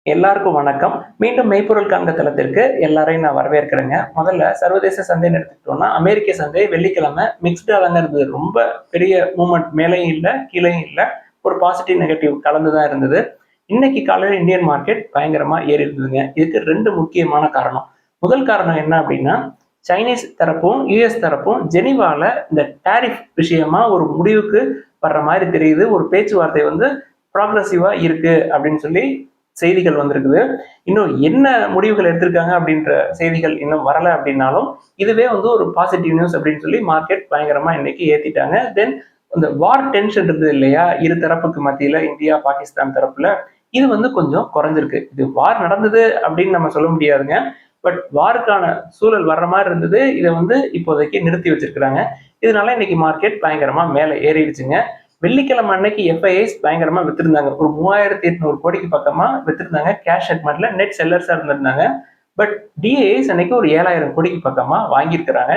எல்லாருக்கும் வணக்கம். மீண்டும் மெய்ப்பொருள் காண்க தளத்திற்கு எல்லாரையும் நான் வரவேற்கிறேங்க. முதல்ல சர்வதேச சந்தைன்னு எடுத்துக்கிட்டோம்னா, அமெரிக்க சந்தை வெள்ளிக்கிழமை மிக்ஸ்டாதாங்க இருந்தது. ரொம்ப பெரிய மூவ்மெண்ட் மேலேயும் இல்ல, கீழயும் இல்ல. ஒரு பாசிட்டிவ், நெகட்டிவ் கலந்து தான் இருந்தது. இன்னைக்கு காலையில இந்தியன் மார்க்கெட் பயங்கரமா ஏறி இருந்ததுங்க. இதுக்கு 2 முக்கியமான காரணம். முதல் காரணம் என்ன அப்படின்னா, சைனீஸ் தரப்பும், யுஎஸ் தரப்பும் ஜெனீவால இந்த டாரிஃப் விஷயமா ஒரு முடிவுக்கு வர்ற மாரி தெரியுது. ஒரு பேச்சுவார்த்தை வந்து ப்ராக்ரசிவா இருக்கு அப்படின்னு சொல்லி செய்திகள் வந்திருக்குது. இன்னும் என்ன முடிவுகள் எடுத்திருக்காங்க அப்படின்ற செய்திகள் இன்னும் வரல அப்படின்னாலும், இதுவே வந்து ஒரு பாசிட்டிவ் நியூஸ் அப்படின்னு சொல்லி மார்க்கெட் பயங்கரமா இன்னைக்கு ஏத்திட்டாங்க. தென் இந்த வார் டென்ஷன் இருந்தது இல்லையா? இரு தரப்புக்கு மத்தியில இந்தியா, பாகிஸ்தான் தரப்புல. இது வந்து கொஞ்சம் குறைஞ்சிருக்கு. இது வார் நடந்தது அப்படின்னு நம்ம சொல்ல முடியாதுங்க. பட் வாருக்கான சூழல் வர்ற மாரி இருந்தது. இத வந்து இப்போதைக்கு நிறுத்தி வச்சிருக்கிறாங்க. இதனால இன்னைக்கு மார்க்கெட் பயங்கரமா மேல ஏறிடுச்சுங்க. வெள்ளிக்கிழமை அன்னைக்கு எஃப்ஐஐஸ் பயங்கரமா வித்திருந்தாங்க. ஒரு 3800 கோடிக்கு பக்கமா வித்திருந்தாங்க. கேஷ் செக்மெண்ட்ல நெட் செல்லர்ஸா இருந்திருந்தாங்க. பட் டிஐஎஸ் அன்னைக்கு ஒரு 7000 கோடிக்கு பக்கமா வாங்கியிருக்கிறாங்க.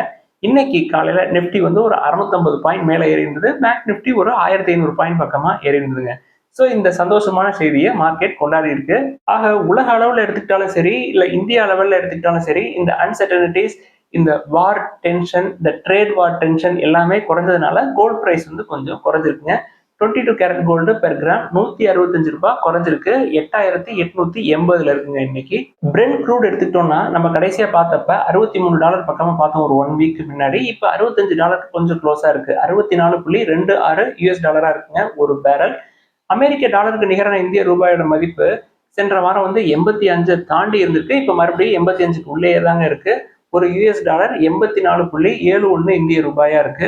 இன்னைக்கு காலையில நிப்டி வந்து ஒரு 650 பாயிண்ட் மேல ஏறி இருந்தது. பேங்க் நிப்டி ஒரு 1500 பாயிண்ட் பக்கமா ஏறி இருந்ததுங்க. ஸோ இந்த சந்தோஷமான செய்தியை மார்க்கெட் கொண்டாடி இருக்கு. ஆக உலக அளவில் எடுத்துக்கிட்டாலும் சரி, இல்லை இந்தியா லெவலில் எடுத்துக்கிட்டாலும் சரி, இந்த அன்சர்டனிட்டிஸ், இந்த வார் டென்ஷன், இந்த ட்ரேட் வார் டென்ஷன் எல்லாமே குறைஞ்சதுனால கோல்ட் பிரைஸ் வந்து கொஞ்சம் குறைஞ்சிருக்குங்க. 22 கேரட் கோல்டு பெர் கிராம் ₹165 குறைஞ்சிருக்கு. 8880 இருக்குங்க இன்னைக்கு. பிரெண்ட் க்ரூட் எடுத்துக்கிட்டோம்னா நம்ம கடைசியா பார்த்தப்ப $63 பக்கமா பார்த்தோம் ஒரு 1 வீக் முன்னாடி. இப்போ $65 கொஞ்சம் க்ளோஸா இருக்கு. 64.26 யூஎஸ் டாலரா இருக்குங்க ஒரு பேரல். அமெரிக்க டாலருக்கு நிகரான இந்திய ரூபாயோட மதிப்பு சென்ற வாரம் வந்து 85 தாண்டி இருந்திருக்கு. இப்போ மறுபடியும் 85க்கு உள்ளேயே தாங்க இருக்கு. ஒரு யூஎஸ் டாலர் 84.71 இந்திய ரூபாயா இருக்கு.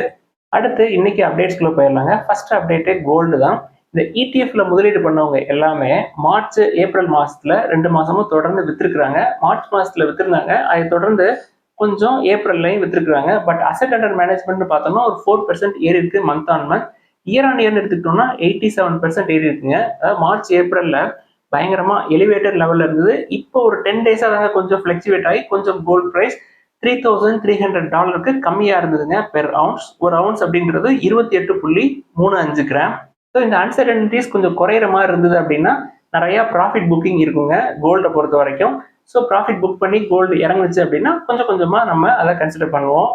அடுத்து இன்னைக்கு அப்டேட்ஸ்குள்ள போயிடலாங்க. ஃபர்ஸ்ட் அப்டேட்டே கோல்டு தான். இந்த இடிஎஃப்ல முதலீடு பண்ணவங்க எல்லாமே மார்ச், ஏப்ரல் மாசத்துல 2 மாசமும் தொடர்ந்து வித்திருக்கிறாங்க. மார்ச் மாசத்துல வித்திருந்தாங்க. அதை தொடர்ந்து கொஞ்சம் ஏப்ரல்லையும் வித்திருக்கிறாங்க. பட் அசெட் அண்டர் மேனேஜ்மெண்ட் பார்த்தோம்னா ஒரு 4% ஏறி இருக்கு month on month. Year on இயர்னு எடுத்துக்கிட்டோம்னா 87% ஏறி இருக்குங்க. அதாவது மார்ச், ஏப்ரல்ல பயங்கரமா எலிவேட்டட் லெவல்ல இருந்தது. இப்போ ஒரு 10 டேஸா தாங்க கொஞ்சம் ஃபிளக்சுவேட் ஆகி கொஞ்சம் கோல்ட் பிரைஸ் $3300 கம்மியா இருந்ததுங்க பெர் அவுன்ஸ். ஒரு அவுன்ஸ் அப்படின்றது 28.35 கிராம். ஸோ இந்த அன்சர்டனிட்டிஸ் கொஞ்சம் குறையிற மாதிரி இருந்தது அப்படின்னா நிறைய ப்ராஃபிட் புக்கிங் இருக்குங்க கோல்டை பொறுத்த வரைக்கும். ஸோ ப்ராஃபிட் புக் பண்ணி கோல்டு இறங்குச்சு அப்படின்னா கொஞ்சம் கொஞ்சமா நம்ம அதை கன்சிடர் பண்ணுவோம்.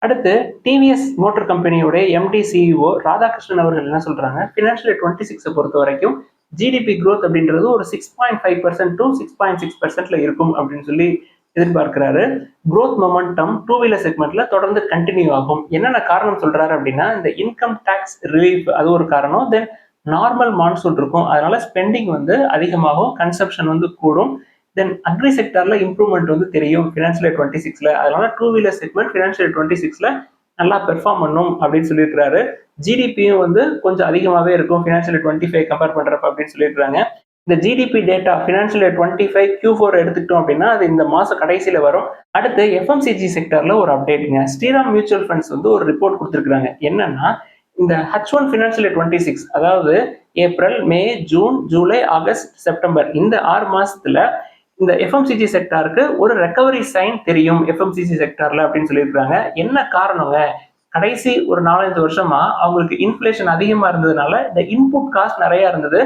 அடுத்து டிவிஎஸ் மோட்டார் கம்பெனியோட எம்டி சிஇஓ ராதாகிருஷ்ணன் அவர்கள் என்ன சொல்றாங்க, ஃபினான்ஷியல் 26 பொறுத்த வரைக்கும் ஜிடிபி growth அப்படின்றது ஒரு 6.5% to 6.6% இருக்கும் அப்படின்னு சொல்லி எதிர்பார்க்கிறாரு. growth momentum டூ வீலர் செக்மெண்ட்ல தொடர்ந்து கண்டினியூ ஆகும். என்னென்ன காரணம் சொல்றாரு அப்படின்னா, இந்த இன்கம் டேக்ஸ் ரிலீஃப் அது ஒரு காரணம். தென் நார்மல் மான்சூன் இருக்கும், அதனால ஸ்பெண்டிங் வந்து அதிகமாகும், கன்சப்ஷன் வந்து கூடும். தென் அக்ரி செக்டார்ல இம்ப்ரூவ்மெண்ட் வந்து தெரியும் ஃபினான்ஷியல் 26ல. அதனால டூ வீலர் செக்மெண்ட் ஃபினான்ஷியல் 26ல நல்லா பெர்ஃபார்ம் பண்ணும் அப்படின்னு சொல்லியிருக்கிறாரு. ஜிடிபியும் வந்து கொஞ்சம் அதிகமாகவே இருக்கும் ஃபினான்ஷியல் 25 கம்பேர் பண்றப்ப அப்படின்னு சொல்லியிருக்காங்க. இந்த ஜிடிபி டேட்டா ஃபினான்ஷியல் 25 Q4 எடுத்துக்கிட்டோம் அப்படின்னா அது இந்த மாச கடைசியில வரும். அடுத்து எஃப்எம்சிஜி செக்டர்ல ஒரு அப்டேட்டுங்க. ஸ்ரீராம் மியூச்சுவல் ஃபண்ட்ஸ் வந்து ஒரு ரிப்போர்ட் கொடுத்துருக்காங்க. என்னன்னா, இந்த H1 ஃபினான்ஷியல் 26 அதாவது ஏப்ரல், மே, ஜூன், ஜூலை, ஆகஸ்ட், செப்டம்பர் இந்த 6 மாசத்துல இந்த எஃப்எம்சிஜி செக்டாருக்கு ஒரு ரெக்கவரி சைன் தெரியும் எஃப்எம்சிஜி செக்டார்ல அப்படின்னு சொல்லியிருக்காங்க. என்ன காரணங்க? கடைசி ஒரு 4-5 வருஷமா அவங்களுக்கு இன்ஃபிளேஷன் அதிகமா இருந்ததுனால இந்த இன்புட் காஸ்ட் நிறைய இருந்தது,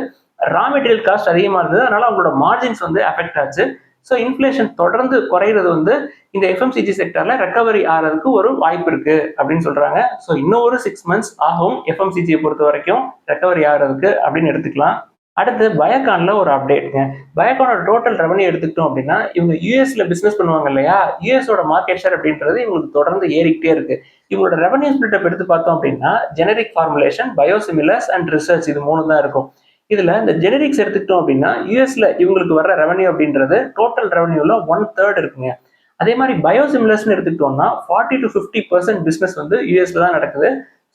ரா மெட்டீரியல் காஸ்ட் அதிகமா இருந்தது. அதனால அவங்களோட மார்ஜின்ஸ் வந்து அஃபெக்ட் ஆச்சு. ஸோ இன்ஃபிளேஷன் தொடர்ந்து குறையிறது வந்து இந்த எஃப்எம்சிஜி செக்டர்ல ரெக்கவரி ஆகிறதுக்கு ஒரு வாய்ப்பு இருக்கு அப்படின்னு சொல்றாங்க. ஸோ இன்னும் ஒரு 6 மந்த்ஸ் ஆகும் எஃப்எம்சிஜியை பொறுத்த வரைக்கும் ரெக்கவரி ஆகிறதுக்கு அப்படின்னு எடுத்துக்கலாம். அடுத்து பயோகான்ல ஒரு அப்டேட்டுங்க. பயோகானோட டோட்டல் ரெவன்யூ எடுத்துக்கிட்டோம் அப்படின்னா இவங்க யூஎஸ்ல பிசினஸ் பண்ணுவாங்க இல்லையா, யூஎஸோட மார்க்கெட் ஷேர் அப்படின்றது இவங்களுக்கு தொடர்ந்து ஏறிக்கிட்டே இருக்கு. இவங்களோட ரெவன்யூ ஸ்பிளிட் அப் எடுத்து பார்த்தோம் அப்படின்னா ஜெனரிக் ஃபார்முலேஷன், பயோசிமிலர்ஸ் அண்ட் ரிசர்ச் இது 3 தான் இருக்கும். இதுல இந்த ஜெனரிக்ஸ் எடுத்துக்கிட்டோம் அப்படின்னா யூஎஸ்ல இவங்களுக்கு வர்ற ரெவன்யூ அப்படின்றது டோட்டல் ரெவன்யூல 1/3 இருக்குங்க. அதே மாதிரி பயோசிமிலர்ஸ் எடுத்துக்கிட்டோம்னா 40 to 50% பிசினஸ் வந்து யூஎஸ்ல தான் நடக்குது.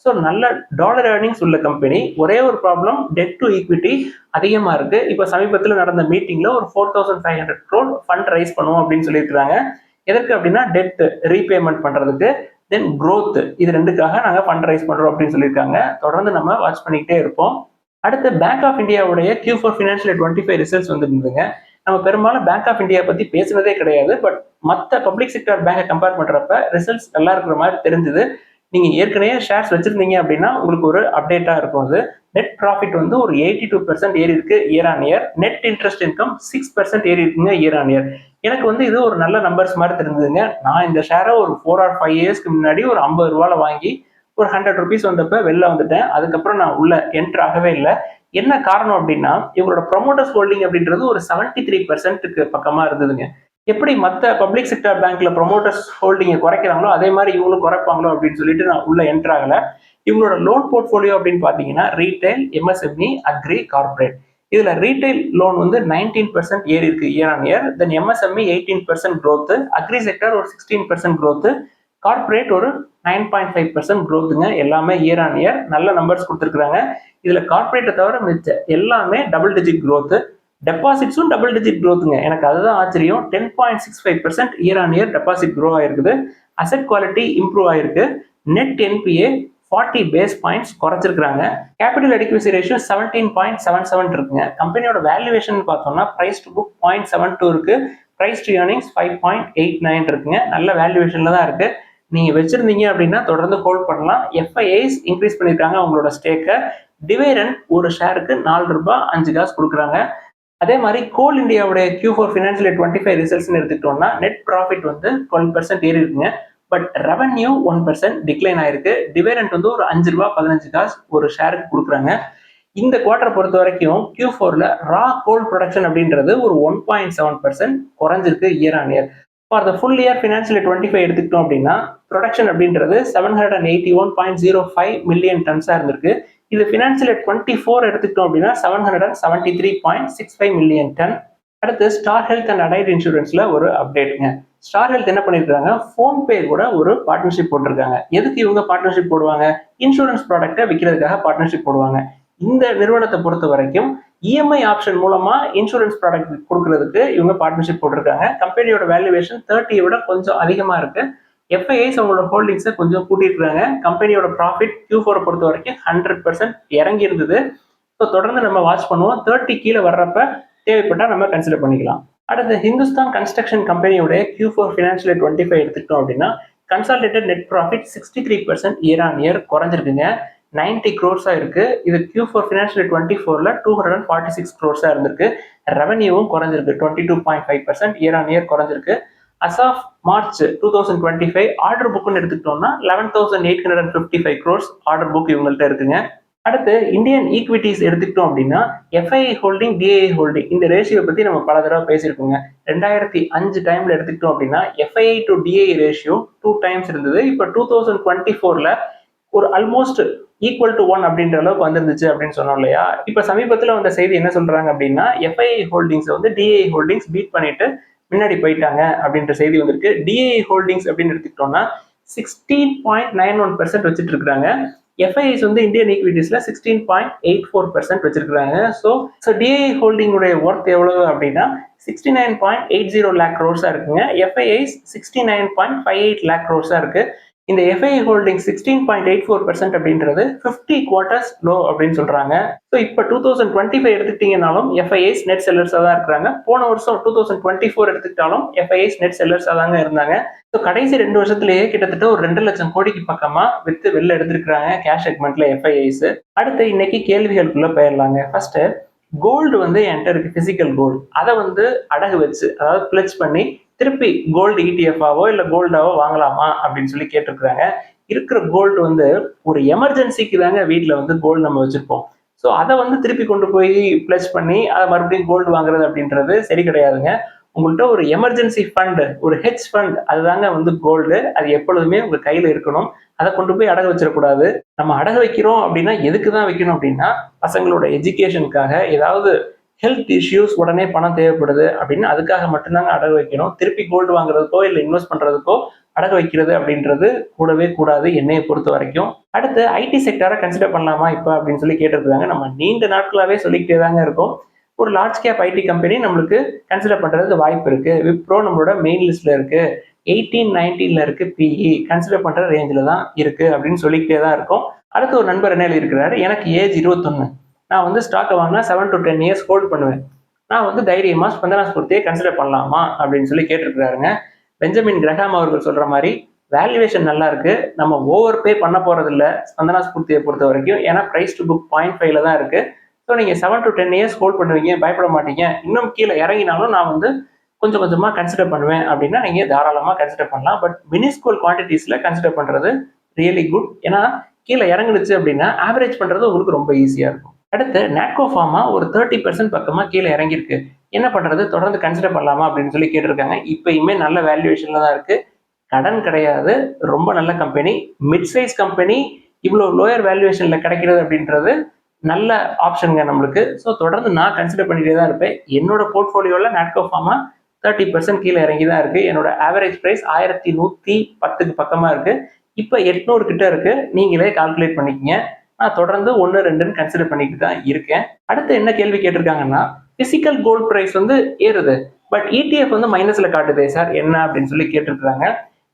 ஸோ நல்ல டாலர் ஏர்னிங்ஸ் உள்ள கம்பெனி. ஒரே ஒரு ப்ராப்ளம், டெட் டு ஈக்விட்டி அதிகமா இருக்கு. இப்போ சமீபத்தில் நடந்த மீட்டிங்ல ஒரு 4500 crore ஃபண்ட் ரைஸ் பண்ணுவோம் அப்படின்னு சொல்லியிருக்காங்க. எதற்கு அப்படின்னா டெட் ரீபேமெண்ட் பண்றதுக்கு, தென் growth இது ரெண்டுக்காக நாங்க ஃபண்ட் ரைஸ் பண்றோம் அப்படின்னு சொல்லியிருக்காங்க. தொடர்ந்து நம்ம வாட்ச் பண்ணிக்கிட்டே இருப்போம். அடுத்து பேங்க் ஆஃப் இந்தியாவுடைய Q4 ஃபினான்ஷியல் 25 ரிசல்ட்ஸ் வந்துருந்துங்க. நம்ம பெரும்பாலும் பேங்க் ஆஃப் இந்தியா பத்தி பேசுனதே கிடையாது. பட் மற்ற பப்ளிக் செக்டர் பேங்கை கம்பேர் பண்றப்ப ரிசல்ட்ஸ் நல்லா இருக்கிற மாதிரி தெரிஞ்சது. நீங்க ஏற்கனவே ஷேர்ஸ் வச்சிருந்தீங்க அப்படின்னா உங்களுக்கு ஒரு அப்டேட்டா இருக்கும் அது. நெட் ப்ராஃபிட் வந்து ஒரு 82% ஏறி இருக்கு year on year. Net interest income 6% ஏறி இருக்குங்க இயர் ஆன் இயர். எனக்கு வந்து இது ஒரு நல்ல நம்பர்ஸ் மாதிரி தெரிஞ்சதுங்க. நான் இந்த ஷேரை ஒரு 4 or 5 இயர்ஸ்க்கு முன்னாடி ஒரு 50 ரூபாயில வாங்கி ஒரு 100 ருபீஸ் வந்தப்ப வெளில வந்துட்டேன். அதுக்கப்புறம் நான் உள்ள என்டர் ஆகவே இல்லை. என்ன காரணம் அப்படின்னா இவங்களோட ப்ரொமோட்டர்ஸ் ஹோல்டிங் அப்படின்றது ஒரு 73%க்கு பக்கமா இருந்ததுங்க. எப்படி மற்ற பப்ளிக் செக்டர் பேங்க்ல ப்ரொமோட்டர்ஸ் ஹோல்டிங்கை குறைக்கிறாங்களோ அதே மாதிரி இவங்களும் குறைப்பாங்களோ அப்படின்னு சொல்லிட்டு நான் உள்ள என்டர் ஆகல. இவங்களோட லோன் போர்ட்ஃபோலியோ அப்படின்னு பாத்தீங்கன்னா ரீட்டைல், எம்எஸ்எம்இ, அக்ரி, கார்பரேட். இதுல ரீட்டைல் லோன் வந்து 19% ஏறி இருக்கு year on year. Then MSME 18% growth, agri sector ஒரு 16% growth, கார்பரேட் ஒரு 9.5% growthங்க. எல்லாமே இயர் ஆன் இயர் நல்ல நம்பர்ஸ் கொடுத்துருக்காங்க. இதுல கார்பரேட்டை தவிர மிச்ச எல்லாமே டபுள் டிஜிட் growth. டெபாசிட்ஸும் டபுள் டிஜிட் growthங்க. எனக்கு அதுதான் ஆச்சரியம். 10.65% year on year deposit grow ஆயிருக்குது. அசெட் குவாலிட்டி இம்ப்ரூவ் ஆயிருக்கு. Net NPA 40 base points குறைச்சிருக்காங்க. Capital adequacy ratio 17.77 இருக்குங்க. கம்பெனியோட வேல்யூவேஷன் பார்த்தோம்னா பிரைஸ் டு புக் 0.72 இருக்கு. பிரைஸ் டு ஏர்னிங்ஸ் 5.89 இருக்குங்க. நல்ல வேல்யூவேஷன்ல தான் இருக்கு. நீங்க வச்சிருந்தீங்க அப்படின்னா தொடர்ந்து ஹோல்ட் பண்ணலாம். எஃப்ஐஐஸ் இன்க்ரீஸ் பண்ணிருக்காங்க அவங்களோட ஸ்டேக்கை. டிவிடெண்ட் ஒரு ஷேருக்கு 4 ரூபாய் 5 காசு கொடுக்குறாங்க. அதே மாதிரி கோல் இந்தியாவுடைய Q4 ஃபினான்ஷியல் 25 ரிசல்ட்ஸ் எடுத்துக்கிட்டோம்னா நெட் ப்ராஃபிட் வந்து 12% ஏறி இருக்குங்க. பட் ரெவன்யூ 1% டிக்ளைன் ஆயிருக்கு. டிவிடெண்ட் வந்து ஒரு 5 ரூபாய் 15 காசு ஒரு ஷேருக்கு கொடுக்குறாங்க. இந்த குவார்டர் பொறுத்த வரைக்கும் Q4ல ரா கோல் ப்ரொடக்ஷன் அப்படின்றது ஒரு 1.7% குறைஞ்சிருக்கு year on year. For the full year financial 25 எடுத்துக்கிட்டோம் அப்படின்னா ப்ரொடக்ஷன் அப்படின்றது 781.05 மில்லியன் டன்ஸா இருந்திருக்கு. இது ஃபினான்ஷியல் 24 எடுத்துக்கிட்டோம் அப்படின்னா 773.65 மில்லியன் டன். அடுத்து ஸ்டார் ஹெல்த் அண்ட் அடைட் இன்சூரன்ஸ்ல ஒரு அப்டேட்டுங்க. ஸ்டார் ஹெல்த் என்ன பண்ணிருக்காங்க, போன்பே கூட ஒரு பார்ட்னர்ஷிப் போட்டிருக்காங்க. எதுக்கு இவங்க பார்ட்னர்ஷிப் போடுவாங்க? இன்சூரன்ஸ் ப்ராடக்ட்டை விற்கிறதுக்காக பார்ட்னர்ஷிப் போடுவாங்க. இந்த நிறுவனத்தை பொறுத்த வரைக்கும் இஎம்ஐ ஆப்ஷன் மூலமா இன்சூரன்ஸ் ப்ராடக்ட் கொடுக்கறதுக்கு இவங்க பார்ட்னர்ஷிப் போட்டிருக்காங்க. கம்பெனியோட வேல்யூவேஷன் 30 விட கொஞ்சம் அதிகமா இருக்கு. எஃப்ஐஐஸ் அவங்களோட ஹோல்டிங்ஸை கொஞ்சம் கூட்டிருக்காங்க. கம்பெனியோட ப்ராஃபிட் Q4 பொறுத்த வரைக்கும் 100% இறங்கி இருந்தது. ஸோ தொடர்ந்து நம்ம வாட்ச் பண்ணுவோம். 30 கீழே வர்றப்ப தேவைப்பட்டா நம்ம கன்சிடர் பண்ணிக்கலாம். அடுத்து ஹிந்துஸ்தான் கன்ஸ்ட்ரக்ஷன் கம்பெனியோட Q4 ஃபினான்ஷியல் 25 எடுத்துக்கிட்டோம் அப்படின்னா consolidated net profit 63% year on year குறைஞ்சிருக்குங்க. 90 crores இருக்கு. இது Q4 ஃபினான்ஷியல் 24ல 246 crores இருந்திருக்கு. ரெவன்யூவும் குறைஞ்சிருக்கு. 22.5% இயர் ஆன் இயர் குறைஞ்சிருக்கு. அஸ் ஆஃப் மார்ச் 2025 ஆர்டர் புக்னு எடுத்துக்கிட்டோம்னா 11,855 crores ஆர்டர் புக் இவங்கள்ட்ட இருக்குங்க. அடுத்து இந்தியன் ஈக்விட்டிஸ் எடுத்துக்கிட்டோம் அப்படின்னா எஃப்ஐஐ ஹோல்டிங், டிஐஐ ஹோல்டிங் இந்த ரேஷியோ பத்தி நம்ம பல தடவை பேசியிருக்கோங்க. 2005 டைம்ல எடுத்துக்கிட்டோம் அப்படின்னா FII to DI ratio 2 times இருந்தது. இப்போ 2024ல ஒரு ஆல்மோஸ்ட் ஈக்குவல் டு 1 அப்படின்ற அளவுக்கு வந்துருந்துச்சு அப்படின்னு சொன்னோம் இல்லையா? இப்ப சமீபத்துல வந்த செய்தி என்ன சொல்றாங்க அப்படின்னா எஃப்ஐஐ ஹோல்டிங்ஸ் வந்து டிஐ ஹோல்டிங்ஸ் பீட் பண்ணிட்டு முன்னாடி போயிட்டாங்க அப்படின்ற செய்தி வந்திருக்கு. டிஐ ஹோல்டிங்ஸ் அப்படின்னு எடுத்துக்கிட்டோம்னா 16.91% வச்சுட்டு இருக்காங்க. எஃப்ஐஐஸ் வந்து இந்தியன் ஈக்விட்டிஸ்ல 16.84% வச்சிருக்காங்க. ஸோ டிஐ ஹோல்டிங்குடைய ஒர்த் எவ்வளவு அப்படின்னா 69.80 lakh crores இருக்குங்க. எஃப்ஐஐஸ் 69.58 lakh crores இருக்கு. இந்த எஃப்ஐஐ ஹோல்டிங் 16.84% அப்படின்றது 50 quarters லோ அப்படின்னு சொல்றாங்க. ஸோ இப்போ 2025 எடுத்துக்கிட்டீங்கன்னாலும் எஃப்ஐஐஸ் நெட் செல்லர்ஸா தான் இருக்கிறாங்க. போன வருஷம் 2024 எடுத்துக்கிட்டாலும் எஃப்ஐஐஸ் நெட் செல்லர்ஸா தாங்க இருந்தாங்க. ஸோ கடைசி 2 வருஷத்துலயே கிட்டத்தட்ட ஒரு 2 லட்சம் கோடிக்கு பக்கமா வித்து வெளில எடுத்திருக்காங்க கேஷ் செக்மெண்ட்ல எஃப்ஐஐஸ். அடுத்து இன்னைக்கு கேள்விகளுக்குள்ள போயிடலாங்க. ஃபர்ஸ்ட், கோல்டு வந்து என்கிட்ட இருக்கு, பிசிக்கல் கோல்டு. அதை வந்து அடகு வச்சு, அதாவது பிளட்ஜ் பண்ணி திருப்பி கோல்டு இடிஎஃப்ஆவோ இல்ல கோல்டாவோ வாங்கலாமா அப்படின்னு சொல்லி கேட்டிருக்காங்க. இருக்கிற கோல்டு வந்து ஒரு எமர்ஜென்சிக்கு தாங்க வீட்டில் வந்து கோல்டு நம்ம வச்சிருப்போம். ஸோ அதை வந்து திருப்பி கொண்டு போய் பிளட்ஜ் பண்ணி அதை மறுபடியும் கோல்டு வாங்குறது அப்படின்றது சரி கிடையாதுங்க. உங்கள்கிட்ட ஒரு எமர்ஜென்சி ஃபண்ட், ஒரு ஹெட்ஜ் ஃபண்ட், அதுதாங்க வந்து கோல்டு. அது எப்பொழுதுமே உங்க கையில இருக்கணும். அதை கொண்டு போய் அடகு வச்சிடக்கூடாது. நம்ம அடகு வைக்கிறோம் அப்படின்னா எதுக்கு தான் வைக்கணும் அப்படின்னா பசங்களோட எஜுகேஷனுக்காக, ஏதாவது ஹெல்த் இஷ்யூஸ் உடனே பணம் தேவைப்படுது அப்படின்னு அதுக்காக மட்டும்தாங்க அடகு வைக்கணும். திருப்பி கோல்டு வாங்குறதுக்கோ இல்லை இன்வெஸ்ட் பண்றதுக்கோ அடகு வைக்கிறது அப்படின்றது கூடவே கூடாது என்னையை பொறுத்த வரைக்கும். அடுத்து ஐடி செக்டரை கன்சிடர் பண்ணலாமா இப்போ அப்படின்னு சொல்லி கேட்டிருக்காங்க. நம்ம நீண்ட நாட்களாவே சொல்லிக்கிட்டே தாங்க இருக்கோம். ஒரு லார்ஜ் கேப் ஐடி கம்பெனி நம்மளுக்கு கன்சிடர் பண்றதுக்கு வாய்ப்பு இருக்கு. விப்ரோ நம்மளோட மெயின் லிஸ்ட்ல இருக்கு. 18-19 இருக்கு பிஇ, கன்சிடர் பண்ற ரேஞ்சில தான் இருக்கு அப்படின்னு சொல்லிக்கிட்டே தான் இருக்கும். அடுத்து ஒரு நண்பர் என்ன எழுதியிருக்கிறாரு, எனக்கு ஏஜ் 21, நான் வந்து ஸ்டாக்கை வாங்கினா 7 to 10 years ஹோல்ட் பண்ணுவேன். நான் வந்து தைரியமா ஸ்பந்தனா ஸ்பூர்த்தியை கன்சிடர் பண்ணலாமா அப்படின்னு சொல்லி கேட்டிருக்கிறாருங்க. பெஞ்சமின் கிரஹாம் அவர்கள் சொல்ற மாதிரி வேல்யூவேஷன் நல்லா இருக்கு. நம்ம ஓவர் பே பண்ண போறது இல்ல ஸ்பந்தனா ஸ்பூர்த்தியை பொறுத்த வரைக்கும். ஏன்னா பிரைஸ் டு புக் 0.5ல தான் இருக்கு. ஸோ நீங்க 7 to 10 இயர்ஸ் ஹோல்ட் பண்ணுவீங்க, பயப்பட மாட்டீங்க. இன்னும் கீழே இறங்கினாலும் நான் வந்து கொஞ்சம் கொஞ்சமா கன்சிடர் பண்ணுவேன் அப்படின்னா நீங்க தாராளமா கன்சிடர் பண்ணலாம். பட் மினிஸ்கோல் குவான்டிட்டிஸ்ல கன்சிடர் பண்றது ரியலி குட். ஏன்னா கீழே இறங்குனுச்சு அப்படின்னா ஆவரேஜ் பண்றது உங்களுக்கு ரொம்ப ஈஸியா இருக்கும். அடுத்து நாட்கோ ஃபார்மா ஒரு 30% பக்கமா கீழே இறங்கியிருக்கு. என்ன பண்றது, தொடர்ந்து கன்சிடர் பண்ணலாமா அப்படின்னு சொல்லி கேட்டிருக்காங்க. இப்பயுமே நல்ல வேல்யூவேஷன்ல தான் இருக்கு. கடன் கிடையாது, ரொம்ப நல்ல கம்பெனி, மிட் சைஸ் கம்பெனி, இவ்வளோ லோயர் வேல்யூவேஷன்ல கிடைக்கிறது அப்படின்றது நல்ல ஆப்ஷனுங்க நம்மளுக்கு. ஸோ தொடர்ந்து நான் கன்சிடர் பண்ணிட்டே தான் இருப்பேன். என்னோட போர்ட்ஃபோலியோவில் நாட்கோ ஃபார்மா 30% கீழே இறங்கி தான் இருக்கு. என்னோட ஆவரேஜ் பிரைஸ் 1110க்கு பக்கமா இருக்கு. இப்போ 800 கிட்ட இருக்கு. நீங்களே கால்குலேட் பண்ணிக்கங்க. நான் தொடர்ந்து 1, 2ன்னு கன்சிடர் பண்ணிட்டு தான் இருக்கேன். அடுத்து என்ன கேள்வி கேட்டிருக்காங்கன்னா, பிசிக்கல் கோல்ட் பிரைஸ் வந்து ஏறுது, பட் ETF வந்து மைனஸ்ல காட்டுதே சார் என்ன அப்படின்னு சொல்லி கேட்டிருக்காங்க.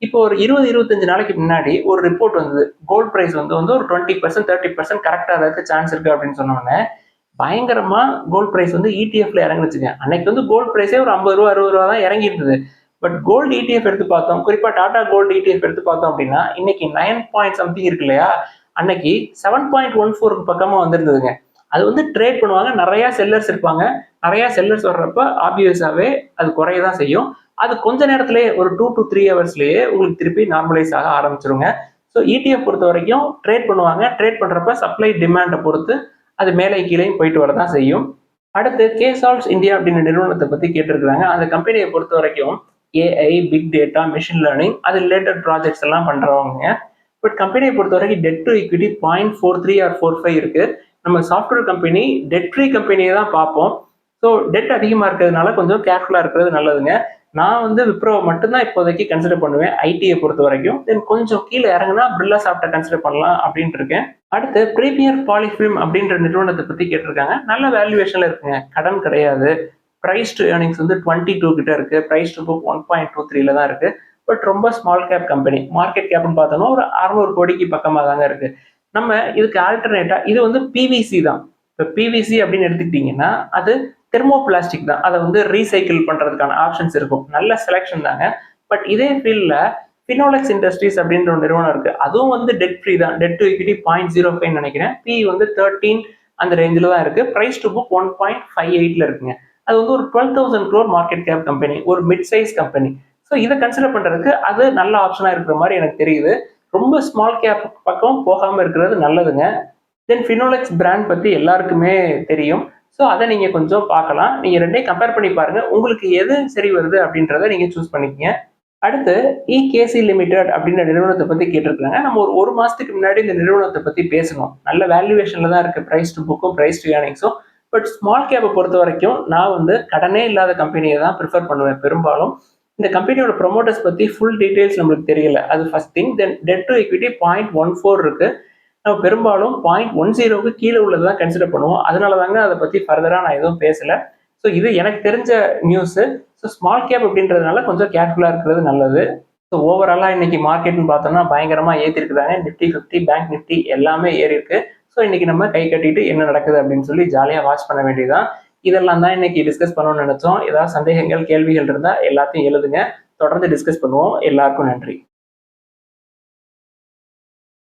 இப்போ ஒரு 20-25 நாளைக்கு முன்னாடி ஒரு ரிப்போர்ட் வந்தது. கோல்ட் பிரைஸ் வந்து ஒரு 20% 30% கரெக்டா இருக்க சான்ஸ் இருக்கு அப்படின்னு சொன்னோன்னே பயங்கரமா கோல்ட் பிரைஸ் வந்து ETF இறங்குச்சுங்க. அன்னைக்கு வந்து கோல்ட் பிரைஸே ஒரு 50 ரூபா 60 ரூபா தான் இறங்கி இருந்தது. பட் கோல்டு ETF எடுத்து பார்த்தோம், குறிப்பா டாடா கோல்டு ETF எடுத்து பார்த்தோம் அப்படின்னா இன்னைக்கு 9 பாயிண்ட் சம்திங் இருக்கு இல்லையா, அன்னைக்கு 7.14 பக்கமா வந்திருந்ததுங்க. அது வந்து ட்ரேட் பண்ணுவாங்க, நிறைய செல்லர்ஸ் இருப்பாங்க. நிறைய செல்லர்ஸ் வர்றப்ப ஆப்வியஸாவே அது குறையதான் செய்யும். அது கொஞ்ச நேரத்திலேயே ஒரு 2 to 3 ஹவர்ஸ்லயே உங்களுக்கு திருப்பி நார்மலைஸ் ஆக ஆரம்பிச்சிருங்க. ஸோ ETF பொறுத்த வரைக்கும் ட்ரேட் பண்ணுவாங்க. ட்ரேட் பண்றப்ப சப்ளை டிமாண்டை பொறுத்து அது மேலே கீழேயும் போயிட்டு வரதான் செய்யும். அடுத்து கேசால்வ்ஸ் இந்தியா அப்படின்ற நிறுவனத்தை பத்தி கேட்டிருக்காங்க. அந்த கம்பெனியை பொறுத்த வரைக்கும் AI, big data, machine learning அது ரிலேட்டட் ப்ராஜெக்ட்ஸ் எல்லாம் பண்றவங்க. பட் கம்பெனியை பொறுத்த வரைக்கும் டெட் டு ஈக்விட்டி 0.43 or 0.45 இருக்கு. நம்ம சாஃப்ட்வேர் கம்பெனி டெட் ஃப்ரீ கம்பெனியை தான் பார்ப்போம். ஸோ டெட் அதிகமாக இருக்கிறதுனால கொஞ்சம் கேர்ஃபுல்லாக இருக்கிறது நல்லதுங்க. நான் வந்து விப்ரோவை மட்டும்தான் இப்போதைக்கு கன்சிடர் பண்ணுவேன் ஐடியை பொறுத்த வரைக்கும். தென் கொஞ்சம் கீழே இறங்குனா பிர்லா சாஃப்ட்டை கன்சிடர் பண்ணலாம் அப்படின்ட்டு இருக்கேன். அடுத்து பிரீமியர் பாலிஃபிலிம் அப்படின்ற நிறுவனத்தை பத்தி கேட்டிருக்காங்க. நல்ல வேல்யூவேஷன்ல இருக்குங்க, கடன் கிடையாது. பிரைஸ் டு ஏர்னிங்ஸ் வந்து 22 கிட்ட இருக்கு. பிரைஸ் டு புக் 1.23ல தான் இருக்கு. பட் ரொம்ப ஸ்மால் கேப் கம்பெனி. மார்க்கெட் கேப்னு பார்த்தோம்னா ஒரு 600 கோடிக்கு பக்கமாக தாங்க இருக்கு. நம்ம இதுக்கு ஆல்டர்னேட்டா இது வந்து பிவிசி தான். இப்போ பிவிசி அப்படின்னு எடுத்துக்கிட்டீங்கன்னா அது தெர்மோ பிளாஸ்டிக் தான். அதை வந்து ரீசைக்கிள் பண்றதுக்கான ஆப்ஷன்ஸ் இருக்கும். நல்ல செலெக்ஷன் தாங்க. பட் இதே ஃபீல்ட்ல ஃபினோலெக்ஸ் இண்டஸ்ட்ரீஸ் அப்படின்ற ஒரு நிறுவனம் இருக்கு. அதுவும் வந்து டெட் ஃப்ரீ தான். டெட் டு ஈக்விட்டி 0.05 நினைக்கிறேன். பி வந்து 13 அந்த ரேஞ்சில் தான் இருக்கு. பிரைஸ் டு புக் 1.58ல இருக்குங்க. அது வந்து ஒரு 12,000 crore மார்க்கெட் கேப் கம்பெனி, ஒரு மிட் சைஸ் கம்பெனி. ஸோ இதை கன்சிடர் பண்றதுக்கு அது நல்ல ஆப்ஷனா இருக்கிற மாதிரி எனக்கு தெரியுது. ரொம்ப ஸ்மால் கேப் பக்கம் போகாம இருக்கிறது நல்லதுங்க. தென் ஃபினோலெக்ஸ் பிராண்ட் பத்தி எல்லாருக்குமே தெரியும். ஸோ அதை நீங்க கொஞ்சம் பார்க்கலாம். நீங்க ரெண்டையும் கம்பேர் பண்ணி பாருங்க. உங்களுக்கு எது சரி வருது அப்படின்றத நீங்க சூஸ் பண்ணிக்கங்க. அடுத்து இகேசி லிமிடெட் அப்படின்ற நிறுவனத்தை பத்தி கேட்டிருக்காங்க. நம்ம ஒரு மாசத்துக்கு முன்னாடி இந்த நிறுவனத்தை பத்தி பேசணும். நல்ல வேல்யூவேஷன்ல தான் இருக்கு பிரைஸ் டு புக்கும் பிரைஸ் டு ஏர்னிங்ஸும். பட் ஸ்மால் கேப்பை பொறுத்த வரைக்கும் நான் வந்து கடனே இல்லாத கம்பெனியை தான் ப்ரிஃபர் பண்ணுவேன் பெரும்பாலும். இந்த கம்பெனியோட ப்ரொமோட்டர்ஸ் பத்தி ஃபுல் டீடைல்ஸ் நம்மளுக்கு தெரியல, அது first thing. Then debt to equity 0.14 இருக்கு. நம்ம பெரும்பாலும் 0.10க்கு கீழே உள்ளதான் கன்சிடர் பண்ணுவோம். அதனால தாங்க அதை பத்தி ஃபர்தரா நான் எதுவும் பேசல. ஸோ இது எனக்கு தெரிஞ்ச நியூஸ். ஸோ ஸ்மால் கேப் அப்படின்றதுனால கொஞ்சம் கேர்ஃபுல்லா இருக்கிறது நல்லது. ஸோ ஓவராலா இன்னைக்கு மார்க்கெட்னு பார்த்தோம்னா பயங்கரமா ஏற்றிருக்குறாங்க. நிஃப்டி 50, பேங்க் நிஃப்டி எல்லாமே ஏறி இருக்கு. ஸோ இன்னைக்கு நம்ம கை கட்டிட்டு என்ன நடக்குது அப்படின்னு சொல்லி ஜாலியாக வாட்ச் பண்ண வேண்டியதுதான். இதெல்லாம் தான் இன்னைக்கு டிஸ்கஸ் பண்ணணும்னு நினைச்சோம். ஏதாவது சந்தேகங்கள் கேள்விகள் இருந்தால் எல்லாத்தையும் எழுதுங்க. தொடர்ந்து டிஸ்கஸ் பண்ணுவோம். எல்லாருக்கும் நன்றி.